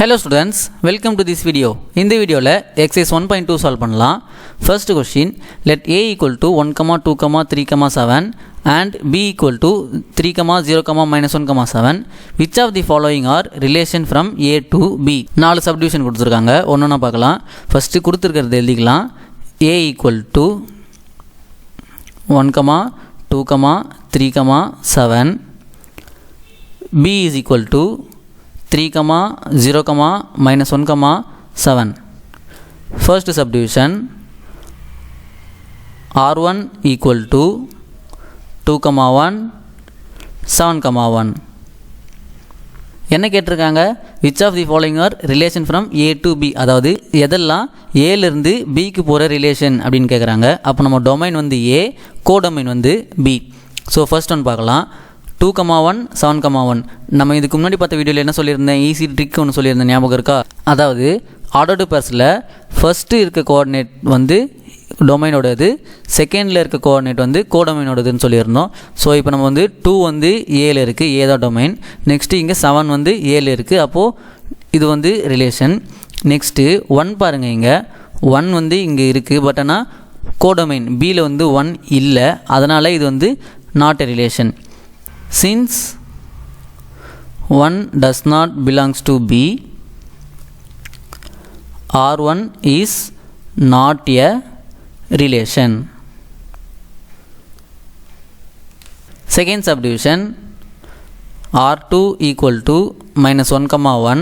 Hello students, welcome to this video. In this video, exercise 1.2 solve பண்ணலாம். First question, let a equal to 1, 2, 3, 7 and b equal to 3, 0, -1, 7. Which of the following are relation from a to b? 4 subdivision கொடுத்திருக்காங்க. ஒவ்வொண்ணா பார்க்கலாம். First கொடுத்திருக்கிறது எழுதிக்கலாம். a equal to 1, 2, 3, 7. b is equal to 3, 0, -1, 7. First subdivision R1 equal to 2, 1, 7, 1. என்ன கேட்டிருக்காங்க? which of the following are relation from a to b, அதாவது எதெல்லாம் ஏலிருந்து பிக்கு போகிற ரிலேஷன் அப்படின்னு கேட்குறாங்க. அப்போ நம்ம டொமைன் வந்து ஏ, கோடொமைன் வந்து பி. ஸோ ஃபர்ஸ்ட் ஒன் பார்க்கலாம். 2, 1, 7, 1. நம்ம இதுக்கு முன்னாடி பார்த்த வீடியோவில் என்ன சொல்லியிருந்தேன்? ஈஸி ட்ரிக் ஒன்று சொல்லியிருந்தேன், ஞாபகம் இருக்கா? அதாவது ஆர்டர் டு பேர்ஸில் ஃபஸ்ட்டு இருக்க கோஆர்டினேட் வந்து டொமைனோடது, செகண்டில் இருக்க கோஆர்டினேட் வந்து கோடொமைனோடதுன்னு சொல்லியிருந்தோம். ஸோ இப்போ நம்ம வந்து 2 வந்து ஏல இருக்குது, ஏ தான் டொமைன். நெக்ஸ்ட்டு இங்கே 7 வந்து ஏல இருக்குது, அப்போது இது வந்து ரிலேஷன். நெக்ஸ்ட்டு 1 பாருங்கள், இங்கே 1 வந்து இங்கே இருக்குது, பட் ஆனால் கோடொமைன் பியில் வந்து 1 இல்லை, அதனால் இது வந்து not a relation. Since 1 does not belongs to B, R1 is not a relation. Second subdivision R2 equal to -1, 1.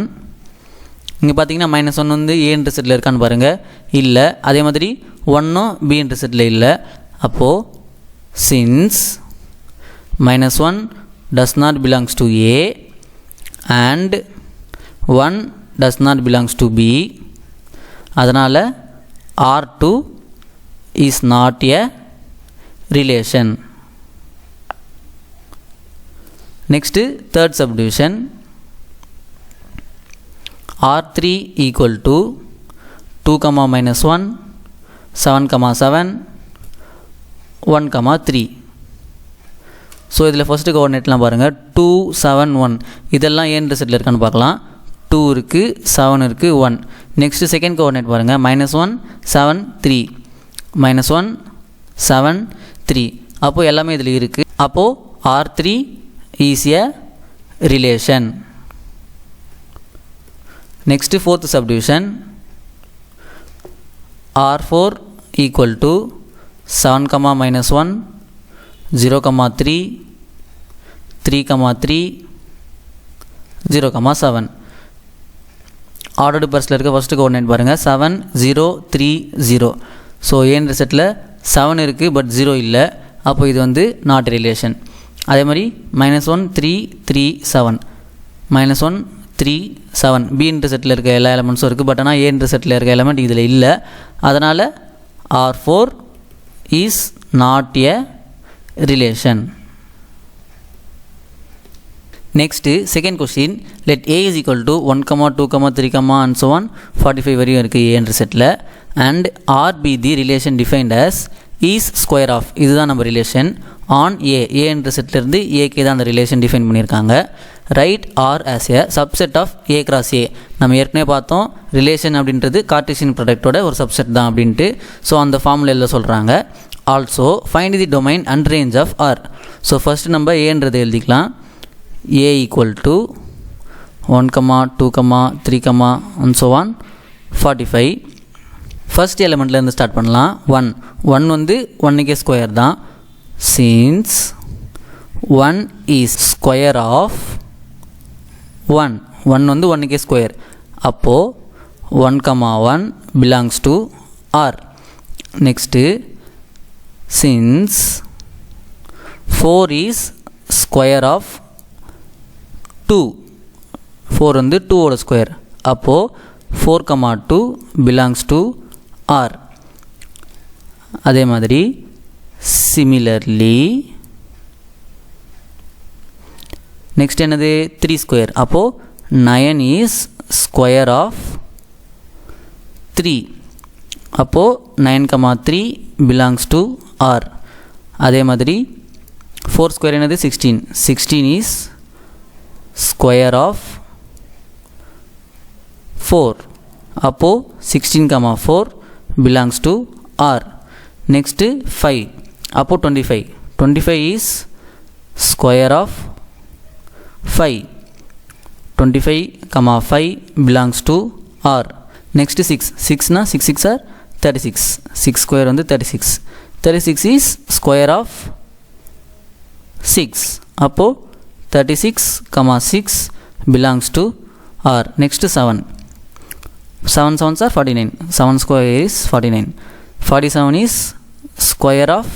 இங்கே பார்த்தீங்கன்னா -1 வந்து A இன்டர்செட்டில் இருக்கான்னு பாருங்கள், இல்லை. அதே மாதிரி 1ம் B இன்டர்செட்டில் இல்லை. அப்போது since -1 does not belongs to A and 1 does not belongs to B, அதனால் R2 is not a relation. Next, third subdivision R3 equal to 2, -1, 7, 7, 1, 3. So இதில் ஃபஸ்ட்டு கோஆர்டினேட்லாம் பாருங்கள், 2, 7, 1. இதெல்லாம் ஏன் செட்டில் இருக்கான்னு பார்க்கலாம். 2 இருக்குது, 7 இருக்குது, 1. நெக்ஸ்ட்டு செகண்ட் கோஆர்டினேட் பாருங்கள், -1, 7, 3, -1, 7, 3. அப்போது எல்லாமே இதில் இருக்குது. அப்போது R3 is a relation. Next fourth subdivision R4 equal to 7, -1, 0, 3, 3, 0, 7. Ordered பர்ஸில் இருக்க ஃபஸ்ட்டு கோஆர்டினேட் பாருங்கள், 7, 0, 3, 0. ஸோ ஏன்ற செட்டில் 7 இருக்குது, பட் 0 இல்லை. அப்போ இது வந்து நாட் ரிலேஷன். அதே மாதிரி -1, 3, 3, 7, -1, 3, 7. பி இன்டர் செட்டில் இருக்க எல்லா எலமெண்ட்ஸும் இருக்குது, பட் ஆனால் ஏ இன்டர் செட்டில் இருக்க எலமெண்ட் இதில் இல்லை. அதனால் R4 is not a relation. Next, second question, let a is equal to 1, 2, 3, and so on 45 வரையும் இருக்குது a என்ற settle, and r be the relation defined as is square of, இதுதான் நம்ம relation, on a என்ற செட்டிலிருந்து ஏக்கு தான் அந்த relation define பண்ணியிருக்காங்க. Right R as a subset of a cross a. நம்ம ஏற்கனவே பார்த்தோம், ரிலேஷன் அப்படின்றது கார்ட்டீசியன் ப்ராடக்டோட ஒரு சப்செட் தான் அப்படின்ட்டு. ஸோ அந்த ஃபார்முலையில் சொல்கிறாங்க. Also find the domain and range of R. So first நம்ம ஏன்றது எழுதிக்கலாம். a equal to 1, 2, 3, and so on 45. First எலிமெண்ட்லேருந்து ஸ்டார்ட் பண்ணலாம். 1 வந்து 1க்கே ஸ்கொயர் தான். சின்ஸ் 1 இஸ் ஸ்கொயர் ஆஃப் 1 வந்து 1க்கே ஸ்கொயர், அப்போது 1, 1 belongs to R. Next since 4 is square of 2, 4 வந்து 2 ஓட ஸ்கொயர், அப்போது 4, 2 belongs to R. அதே மாதிரி similarly நெக்ஸ்ட் என்னது 3 ஸ்கொயர், அப்போது 9 is square of 3, அப்போது 9, 3 belongs to R. அதே மாதிரி 4 ஸ்கொயர் என்னது 16 is square of 4. அப்போ 16, 4 belongs to R. Next 5. அப்போ 25. 25 is square of 5. 25, 5 belongs to R. Next 6. 6 na 6 6 are 36. 6 square வந்து 36. 36 is square of 6. அப்போ 36, 6 belongs to R. Next 7. 7 7s are 49. 7 square is 49. 47 is square of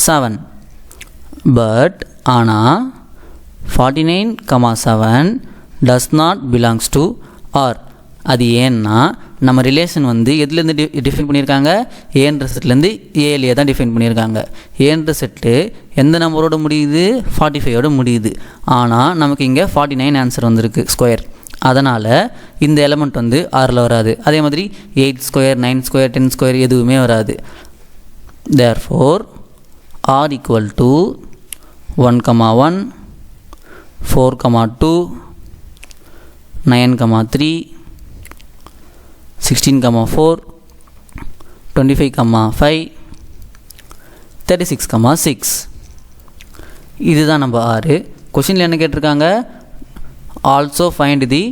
7. But ஆனா 49, 7 does not belongs to R. அது ஏன்னா நம்ம relation வந்து எதுலேருந்து define பண்ணியிருக்காங்க? ஏன்ற செட்லேருந்து ஏலியே தான் டிஃபைன் பண்ணியிருக்காங்க. ஏன்ற செட்டு எந்த நம்பரோடு முடியுது? 45ஓடு முடியுது. ஆனால் நமக்கு இங்கே 49 ஆன்சர் வந்திருக்கு ஸ்கொயர். அதனால் இந்த எலமெண்ட் வந்து ஆறில் வராது. அதே மாதிரி 8 ஸ்கொயர், 9 ஸ்கொயர், 10 ஸ்கொயர் எதுவுமே வராது. Therefore R equal to 1, 1, 4, 2, 9, 3, 16, 4, 25, 5, 36, 6. இதுதான் நம்ம ஆறு. கொஷினில் என்ன கேட்டிருக்காங்க? Also find the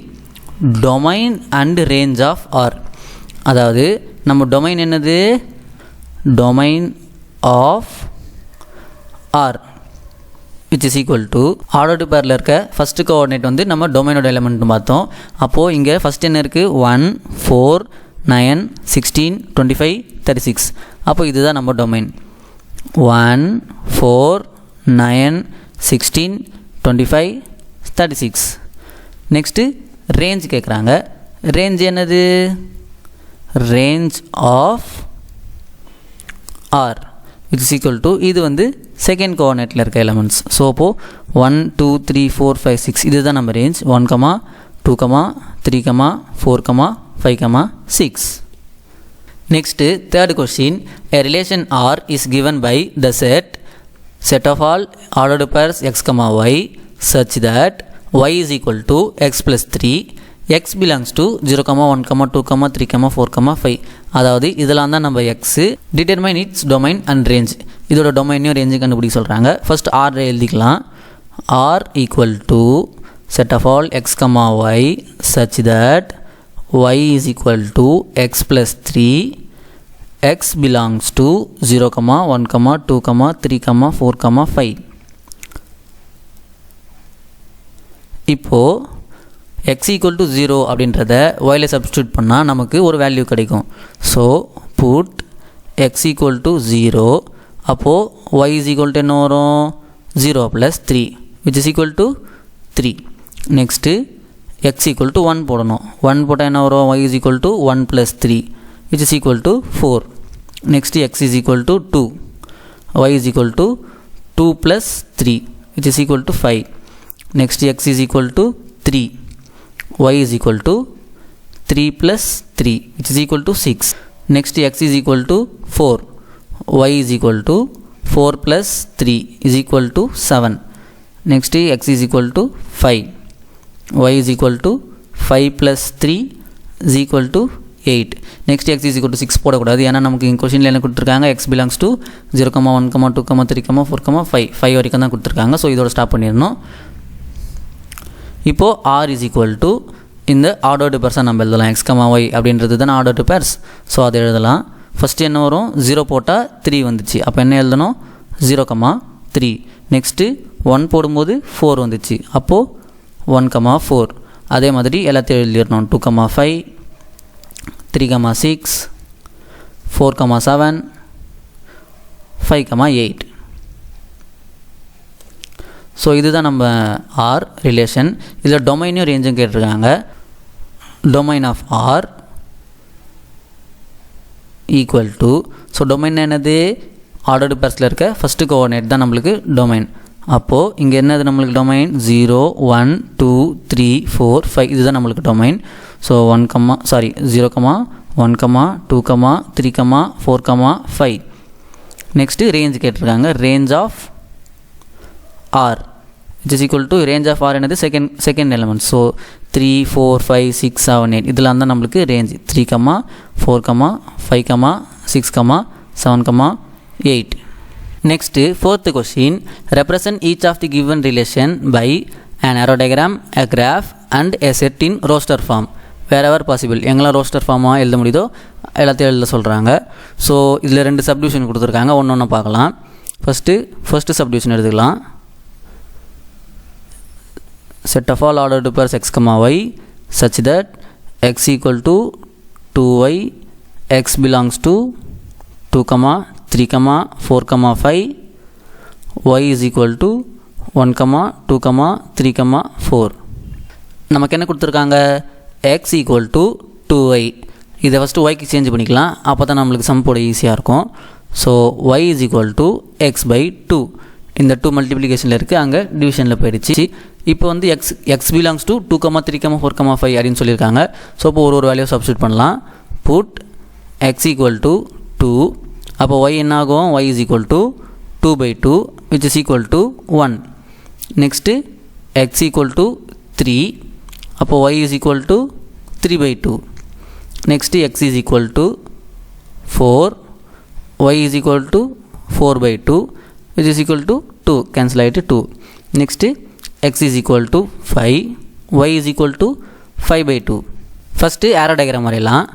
domain and range of R. அதாவது நம்ம டொமைன் என்னது? Domain of R which is equal to ordered பேரில் இருக்க ஃபஸ்ட்டு கோஆர்டினேட் வந்து நம்ம டொமைனோட எலிமெண்ட்னு பார்த்தோம். அப்போது இங்கே ஃபஸ்ட் என்ன இருக்குது? 1, 4, 9, 16, 25, 36. அப்போ இதுதான் நம்ம டொமைன். 1, 4, 9, 16, 25, 36. நெக்ஸ்ட்டு ரேஞ்ச் கேட்குறாங்க. ரேஞ்ச் என்னது? Range of R which is equal to இது வந்து செகண்ட் கோஆர்டினேட்டில் இருக்க எலமெண்ட்ஸ். ஸோ அப்போது 1, 2, 3, 4, 5, 6 இதுதான் நம்ம range. 1, 2, 3, 4, 5, 6. Next third question. A relation R is given by the set of all ordered pairs x, y such that y is equal to x plus 3, x belongs to 0, 1, 2, 3, 4, 5. அதாவது இதெல்லாம் தான் நம்ம x. Determine its domain and range. இதோட டொமைனையும் range கண்டுபிடிக்க சொல்கிறாங்க. First R எழுதிக்கலாம். R equal to set of all x, y such that y is equal to x plus 3, x belongs to 0, 1, 2, 3, 4, 5. இப்போது x equal to 0 அப்படின்றத yல substitute பண்ணால் நமக்கு ஒரு வேல்யூ கிடைக்கும். So put x equal to 0. அப்போது y is equal to என்ன வரும்? 0 plus 3 which is equal to 3. Next x equal to 1 போடணும். 1 போட்டால் என்ன வரும்? y is equal to 1 plus 3 which is equal to 4. Next x is equal to 2. y is equal to 2 plus 3 which is equal to 5. Next x is equal to 3. Y is equal to 3 plus 3 which is equal to 6. Next x is equal to 4. Y is equal to 4 plus 3 is equal to 7. Next x is equal to 5. Y is equal to 5 plus 3 is equal to 8. Next x is equal to 6 போடக்கூடாது. ஏன்னா நமக்கு இந்த கொஷினில் என்ன கொடுத்துருக்காங்க? x belongs to 0, 1, 2, 3, 4, 5 வரைக்கும் தான் கொடுத்துருக்காங்க. ஸோ இதோட ஸ்டாப் பண்ணிடணும். இப்போது r is equal to இந்த ஆர்டர்டு பேர்ஸாக நம்ம எழுதலாம். x, y அப்படின்றது தான் ஆர்டர்டு பேர்ஸ். ஸோ அதை எழுதலாம். ஃபஸ்ட்டு என்ன வரும்? 0 போட்டால் 3 வந்துச்சு. அப்போ என்ன எழுதணும்? 0, 3. நெக்ஸ்ட்டு 1 போடும்போது 4 வந்துச்சு. அப்போது 1, 4. அதே மாதிரி எல்லாத்தையும் எழுதிடணும். 2, 5, 3, 6, 4, 7, 5, 8. ஸோ இதுதான் நம்ம ஆர் ரிலேஷன். இதில் டொமைனையும் ரேஞ்சும் கேட்டிருக்காங்க. Domain of R equal to, so domain என்னது? ஆர்டர்டு பேர்ஸில் இருக்க ஃபஸ்ட்டு கோஆர்டினேட் தான் நம்மளுக்கு டொமைன். அப்போது இங்கே என்னது நம்மளுக்கு டொமைன்? 0, 1, 2, 3, 4, 5 இதுதான் நம்மளுக்கு டொமைன். ஸோ 0, 1, 2, 3, 4, 5. நெக்ஸ்ட்டு ரேஞ்ச் கேட்டிருக்காங்க. Range of R which is equal to range of R என்னது? Second element. ஸோ 3 4 5 6 7 8 இதெல்லாம் தான் நம்மளுக்கு range 3, 4, 5, 6, 7, 8. Next, fourth question, represent each of the given relation by an arrow diagram, a graph and a set in roster form. Wherever possible. எங்கெல்லாம் roster form எழுத முடியுதோ எல்லாத்தையும் எழுத சொல்கிறாங்க. ஸோ இதில் 2 சப்டிவிஷன் கொடுத்துருக்காங்க, ஒன்று பார்க்கலாம். ஃபஸ்ட்டு சப்டிவிஷன் எடுத்துக்கலாம். Set of all ordered pairs x, y such that x equal to 2y, x belongs to 2, 3, 4, 5, y is equal to 1, 2, 3, 4. நமக்கு என்ன கொடுத்துருக்காங்க? x equal to 2y. இதை ஃபஸ்ட்டு yக்கு சேஞ்ச் பண்ணிக்கலாம், அப்போ தான் நம்மளுக்கு சம் போட ஈஸியாக இருக்கும். So y is equal to x by 2. இந்த 2 மல்டிப்ளிகேஷனில் இருக்குது, அங்கே டிவிஷனில் போயிடுச்சு. இப்போ வந்து x belongs to 2, 3, 4, 5 அப்படின்னு சொல்லியிருக்காங்க. ஸோ இப்போ ஒரு வேல்யூ சப்ஸ்டியூட் பண்ணலாம். Put x equal to 2. அப்போ y என்ன ஆகும்? y is equal to 2 by 2 which is equal to 1. Next x equal to 3. அப்போ y is equal to 3 by 2. Next x is equal to 4. y is equal to 4 by 2 which is equal to 2. Cancel ஆகிட்டு 2. Next x is equal to 5. y is equal to 5 by 2. First arrow diagram வரையலாம்.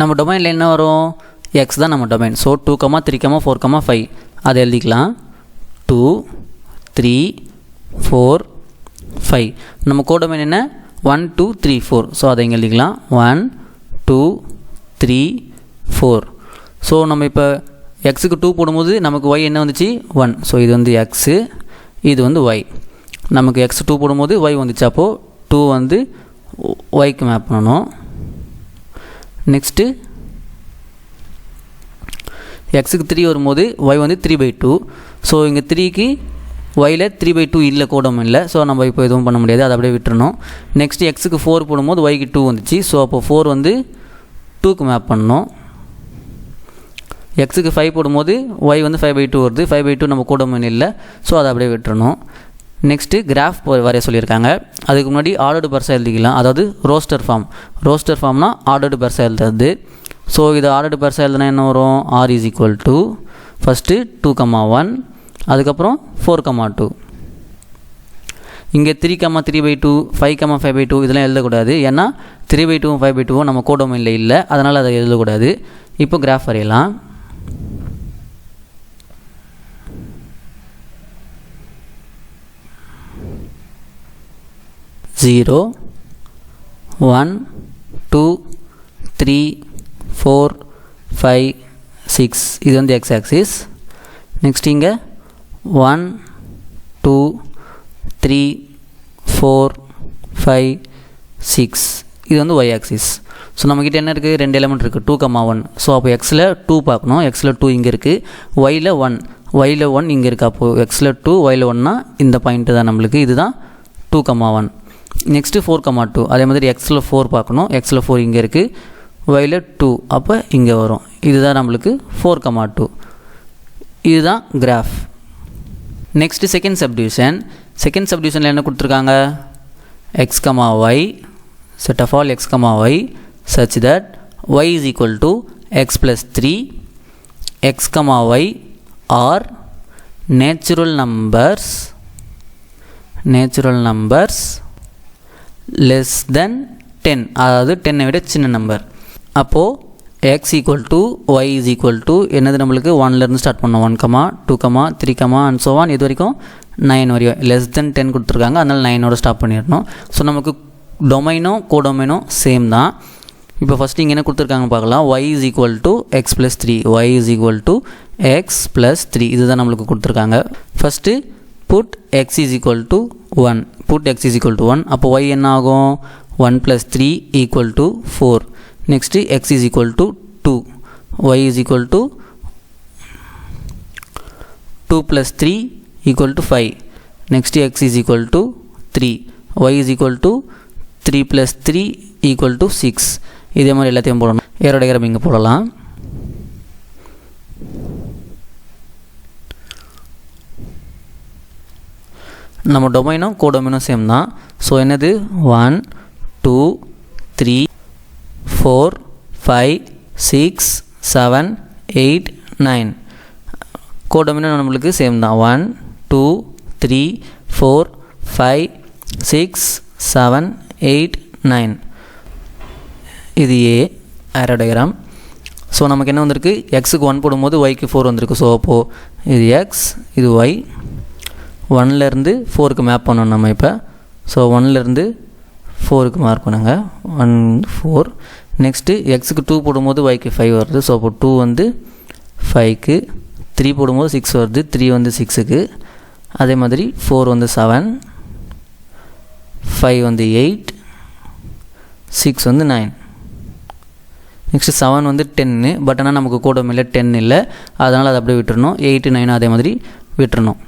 நம்ம டொமைனில் என்ன வரும்? X தான் நம்ம domain. So 2, 3, 4, 5 அதை எழுதிக்கலாம். 2, 3, 4, 5. நம்ம கோடொமைன் என்ன? 1, 2, 3, 4. ஸோ அதை இங்கே எழுதிக்கலாம். 1, 2, 3, 4. ஸோ நம்ம இப்போ எக்ஸுக்கு 2 போடும்போது நமக்கு y என்ன வந்துச்சு? 1. ஸோ இது வந்து எக்ஸு, இது வந்து y. நமக்கு x 2 போடும்போது y வந்துச்சு. அப்போது 2 வந்து yக்கு மேப் பண்ணணும். நெக்ஸ்ட்டு எக்ஸுக்கு 3 வரும்போது y வந்து 3 by 2. ஸோ இங்கே 3க்கு yயில் 3 by 2 இல்லை, கோடம் இல்லை. ஸோ நம்ம இப்போ எதுவும் பண்ண முடியாது, அதை அப்படியே விட்டுறணும். நெக்ஸ்ட்டு எக்ஸுக்கு 4 போடும்போது yக்கு 2 வந்துச்சு. ஸோ அப்போ 4 வந்து 2க்கு மேப் பண்ணணும். எக்ஸுக்கு 5 போடும்போது y வந்து 5 by 2 வருது. 5 by 2 நம்ம கோடம் இல்லை, ஸோ அதை அப்படியே விட்டுறணும். நெக்ஸ்ட்டு கிராஃப் வரைய சொல்லியிருக்காங்க. அதுக்கு முன்னாடி ஆர்டர்டு பெர்ஸாக எழுதிக்கலாம், அதாவது ரோஸ்டர் ஃபார்ம்னா ஆர்டர்டு பெர்ஸாக எழுதுறது. ஸோ இது ஆர்டர்டு பெர்ஸாக எழுதுனா என்ன வரும்? r is equal to first 2, 1, அதுக்கப்புறம் 4, 2. இங்கே 3, 3 by 2, 5, 5 by 2 இதெல்லாம் எழுதக்கூடாது. ஏன்னா 3 by 2, 5 by 2 நம்ம கோடொமைனில் இல்லை, அதனால் அதை எழுதக்கூடாது. இப்போ கிராஃப் வரையலாம். Zero, 1, 2, 3, 4, 5, 6. இது வந்து x axis. நெக்ஸ்ட் இங்கே 1, 2, 3, 4, 5, 6. இது வந்து y axis. ஸோ நம்மக்கிட்ட என்ன இருக்குது? 2 எலிமெண்ட் இருக்குது, 2, 1. ஸோ அப்போ எக்ஸில் 2 பார்க்கணும். எக்ஸில் 2 இங்கே இருக்குது, yயில் 1 இங்கே இருக்குது. அப்போது எக்ஸில் 2, yயில் 1னா இந்த பாயிண்ட்டு தான் நம்மளுக்கு. இதுதான் 2, 1. நெக்ஸ்ட்டு 4, 2. அதே மாதிரி எக்ஸில் 4 பார்க்கணும். எக்ஸில் 4 இங்கே இருக்குது, yயில் 2 அப்போ இங்கே வரும். இதுதான் நம்மளுக்கு 4, 2. இதுதான் கிராஃப். நெக்ஸ்ட்டு செகண்ட் சப்டிவிஷனில் என்ன கொடுத்துருக்காங்க? x, y, set of all x, y such that y is equal to x plus 3. x, y are natural numbers less than 10, அதாவது 10 விட சின்ன நம்பர். அப்போது x equal to y is equal to என்னது? நம்மளுக்கு 1லேருந்து start பண்ணோம். 1, 2, 3, and so on இது வரைக்கும் 9 வரையும். லெஸ் தென் 10 கொடுத்துருக்காங்க, அதனால் 9ஓட ஸ்டாப் பண்ணிடணும். ஸோ நமக்கு டொமைனும் கோடொமைனும் சேம் தான். இப்போ ஃபஸ்ட்டு இங்கே என்ன கொடுத்துருக்காங்க பார்க்கலாம். y is equal to x plus 3. y is equal to x plus 3 இதுதான் நம்மளுக்கு கொடுத்துருக்காங்க. First put x is equal to 1. put x is equal to 1. அப்போ y என்ன ஆகும்? 1 plus 3 equal to 4. Next x is equal to 2. y is equal to 2 plus 3 equal to 5. Next x is equal to 3. y is equal to 3 plus 3 equal to 6. இதே மாதிரி எல்லாத்தையும் போடணும். Aero diagram இங்கே போடலாம். நம்ம டொமைனும் கோடொமைனும் சேம் தான். ஸோ என்னது 1 2 3 4 5 6 7 8 9 கோடொமைனும் நம்மளுக்கு சேம் தான். 1 2 3 4 5 6 7 8 9 இது ஏ ஆரோ டயக்ராம். ஸோ நமக்கு என்ன வந்திருக்கு, எக்ஸுக்கு 1 போடும்போது ஒய்க்கு 4 வந்திருக்கு. ஸோ அப்போது இது எக்ஸ் இது ஒய், 1லேருந்து 4க்கு மேப் பண்ணணும் நம்ம இப்போ. ஸோ 1லேருந்து 4க்கு மார்க் பண்ணுங்க, 1 4. நெக்ஸ்ட்டு எக்ஸுக்கு 2 போடும்போது ஒய்க்கு 5 வருது. ஸோ அப்போ 2 வந்து 5க்கு, 3 போடும்போது 6 வருது, 3 வந்து 6க்கு. அதே மாதிரி 4 வந்து 7, 5 வந்து 8, 6 வந்து 9. நெக்ஸ்ட்டு 7 வந்து 10, பட் ஆனால் நமக்கு கோடொமைனில் 10 இல்லை, அதனால் அதை அப்படியே விட்டுறணும். 8 9 அதே மாதிரி விட்டுறணும்.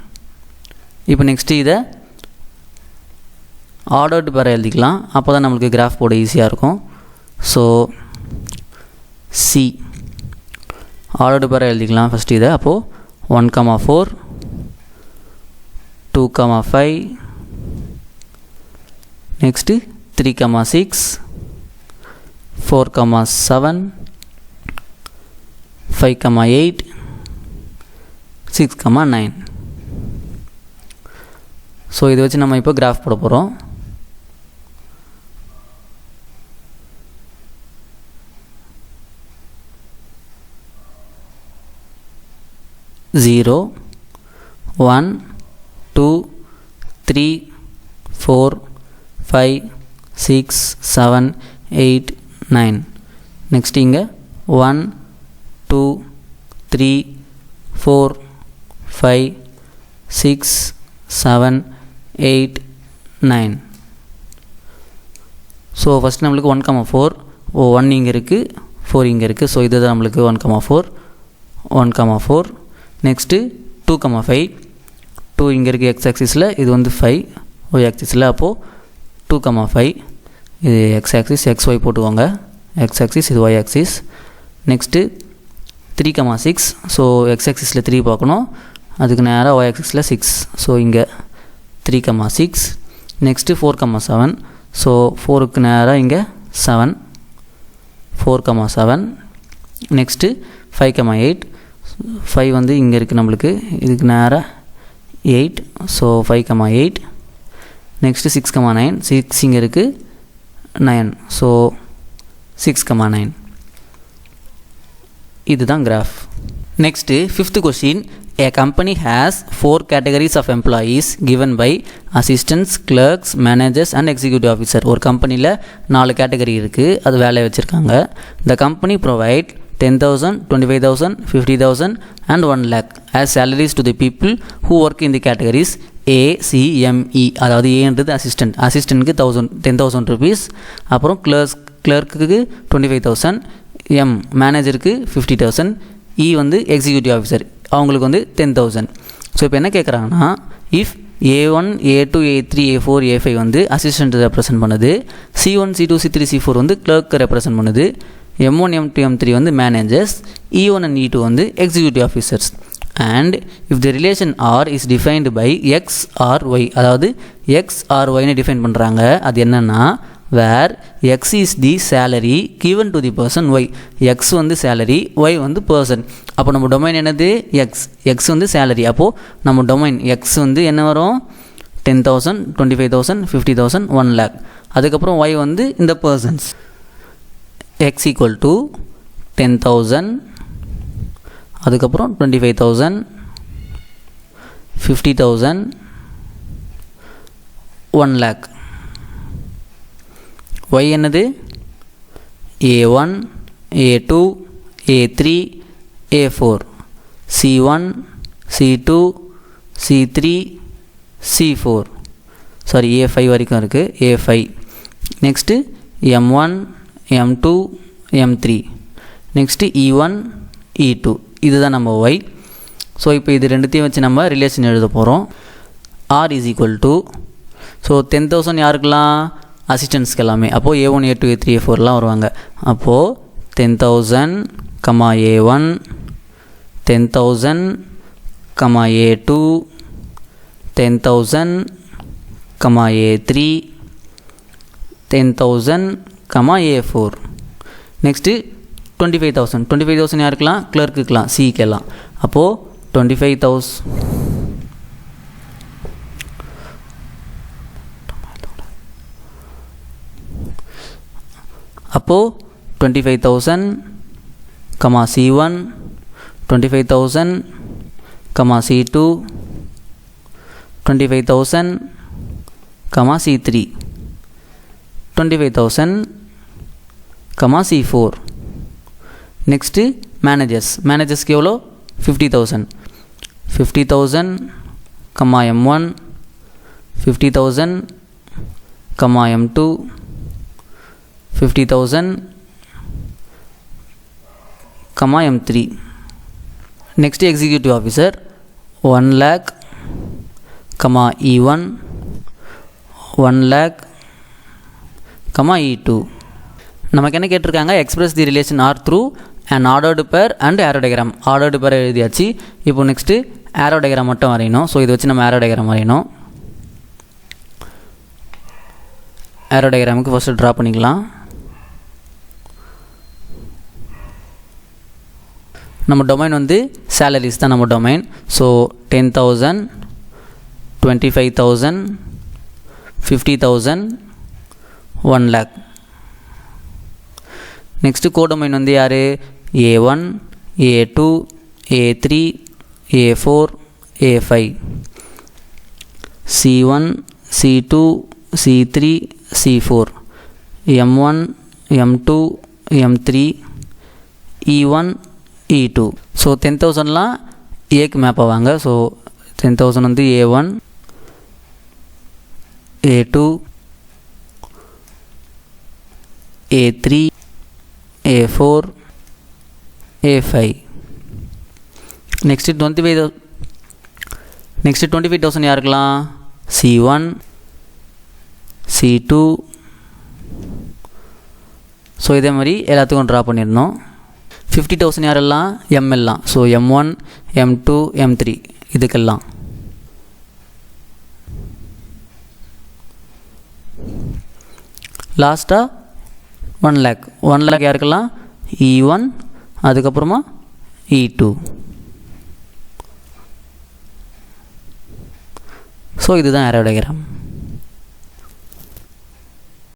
இப்போ நெக்ஸ்ட்டு இதை ஆர்டர்டு பேர எழுதிக்கலாம், அப்போ தான் நம்மளுக்கு கிராஃப் போட ஈஸியாக இருக்கும். ஸோ சி ஆர்டர்டு பேர எழுதிக்கலாம் ஃபஸ்ட்டு இதை. அப்போது 1 4 2 5 நெக்ஸ்ட்டு 3 6 4 7 5 8 6 9. ஸோ இதை வச்சு நம்ம இப்போ கிராஃப் போட போகிறோம். ஜீரோ 1 2 3 4 5 6 7 8 9. நெக்ஸ்ட் இங்கே 1 2 3 4 5 6 7 8 9. ஸோ ஃபஸ்ட் நம்மளுக்கு 1 4 1 இங்கே இருக்குது, 4 இங்கே இருக்குது. ஸோ இதுதான் நம்மளுக்கு 1 4 1 4. நெக்ஸ்ட்டு 2 5 2 இங்கே இருக்குது எக்ஸ் ஆக்சிஸில், இது வந்து 5 ஒய் ஆக்சிஸில். அப்போது 2 5 இது எக்ஸ் ஆக்சிஸ், எக்ஸ் ஒய் போட்டுக்கோங்க, எக்ஸ் ஆக்சிஸ் இது Y axis. Next 3 6. So X ஆக்சிஸில் 3 பார்க்கணும், அதுக்கு நேராக ஒய் ஆக்சிஸில் 6. ஸோ இங்கே 3 6. நெக்ஸ்ட்டு 4 7. ஸோ 4க்கு நேராக இங்கே 7 4 7. நெக்ஸ்ட்டு 5 8. 5 வந்து இங்கே இருக்குது நம்மளுக்கு, இதுக்கு நேராக 8. ஸோ 5 8. நெக்ஸ்ட்டு 6 9. 6 இங்கே இருக்குது 9. ஸோ 6 9. இதுதான் graph. Next 5th question. A company has 4 categories of employees given by assistants, clerks, managers and executive officer. ஒரு கம்பெனியில் 4 கேட்டகரி இருக்குது, அது வேலையை வச்சுருக்காங்க. The company provide 10,000, 25,000, 50,000 and 1 lakh as salaries to the people who work in the categories A, C, M, E. அதாவது ஏன்றது assistant, அசிஸ்டண்ட்டுக்கு 10,000 rupees. அப்புறம் கிளர்க்குக்கு 25,000, M மேனேஜருக்கு 50,000, இ வந்து எக்ஸிக்யூட்டிவ் ஆஃபீஸர் அவங்களுக்கு வந்து 10,000. ஸோ இப்போ என்ன கேட்குறாங்கன்னா, if A1, A2, A3, A4, A5 வந்து அசிஸ்டண்ட் ரெப்ரசன்ட் பண்ணுது, C1, C2, C3, C4 வந்து கிளர்க்கு ரெப்ரசன்ட் பண்ணுது, M1, M2, M3 வந்து மேனேஜர்ஸ், E1 and E2 வந்து executive officers. And if the relation R is defined by X R Y, அதாவது X R ஒய்னு define பண்ணுறாங்க. அது என்னென்னா, where X is the salary given to the person Y. X வந்து salary, Y வந்து person. அப்போ நம்ம டொமைன் என்னது, எக்ஸ். எக்ஸ் வந்து சேலரி. அப்போது நம்ம டொமைன் எக்ஸ் வந்து என்ன வரும், 10,000, 25,000, 50,000, 1 lakh. அதுக்கப்புறம் ஒய் வந்து இந்த பர்சன்ஸ். எக்ஸ் ஈக்குவல் டு 10,000, அதுக்கப்புறம் 25,000, 50,000, 1 lakh. y என்னது, A1, A2, A3, A4, C1, C2, C3, C4, sorry A5 வரைக்கும் இருக்குது, A5. Next M1, M2, M3, next E1, E2. இதுதான் நம்ம y. ஸோ இப்போ இது ரெண்டுத்தையும் வச்சு நம்ம ரிலேஷன் எழுத போகிறோம். R is equal to, so 10,000 யாருக்கெல்லாம், அசிஸ்டன்ஸ்க்கு எல்லாமே. அப்போது A1, A2, A3, A4லாம் வருவாங்க. அப்போது 10,000, A1, 10,000, A2, 10,000, comma A3, 10,000, comma A4. Next 25,000. 25,000 யாருக்கலாம்? கிளர்க்குக்கலாம், சிக்கெல்லாம். அப்போது 25,000 அப்போது 25,000, comma C1, 25,000, comma C2, 25,000, comma C3, 25,000, comma C4. Next managers எவ்வளோ? 50,000. 50,000, comma M1, 50,000, comma M2, 50,000, comma M3. Next executive officer 1 lakh, comma E1, 1 lakh, comma E2. நமக்கு என்ன கேட்டிருக்காங்க? Express the relation R through and ordered pair and arrow diagram. Ordered pair எழுதியாச்சு. இப்போ next aero diagram மட்டும் வரையணும். So இதை வச்சு நம்ம ஏரோ டயக்ராம் வரையணும். ஏரோ டயக்ராமுக்கு ஃபஸ்ட்டு ட்ரா பண்ணிக்கலாம். நம்ம டொமைன் வந்து சேலரிஸ் தான் நம்ம domain. So 10,000, 25,000, 50,000, 1 lakh. Next codomain வந்து யார்? A1, A2, A3, A4, A5, C1, C2, C3, C4, M1, M2, M3, E1, E2. So 10,000லாம் ஏக்கு மேப் ஆவாங்க. ஸோ 10,000 வந்து A1, A2, A3, A4, A5. Next 25,000 யாருக்கலாம்? C1, C2. So இதே மாதிரி எல்லாத்துக்கும் draw பண்ணிடணும். 50,000 யாரெல்லாம்? எம்எல்லாம். ஸோ M1, M2, M3 இதுக்கெல்லாம். லாஸ்ட்டாக 1 lakh. 1 lakh யாருக்கெல்லாம்? E1, அதுக்கப்புறமா E2. ஸோ இதுதான் ஏரோ டயக்ராம்.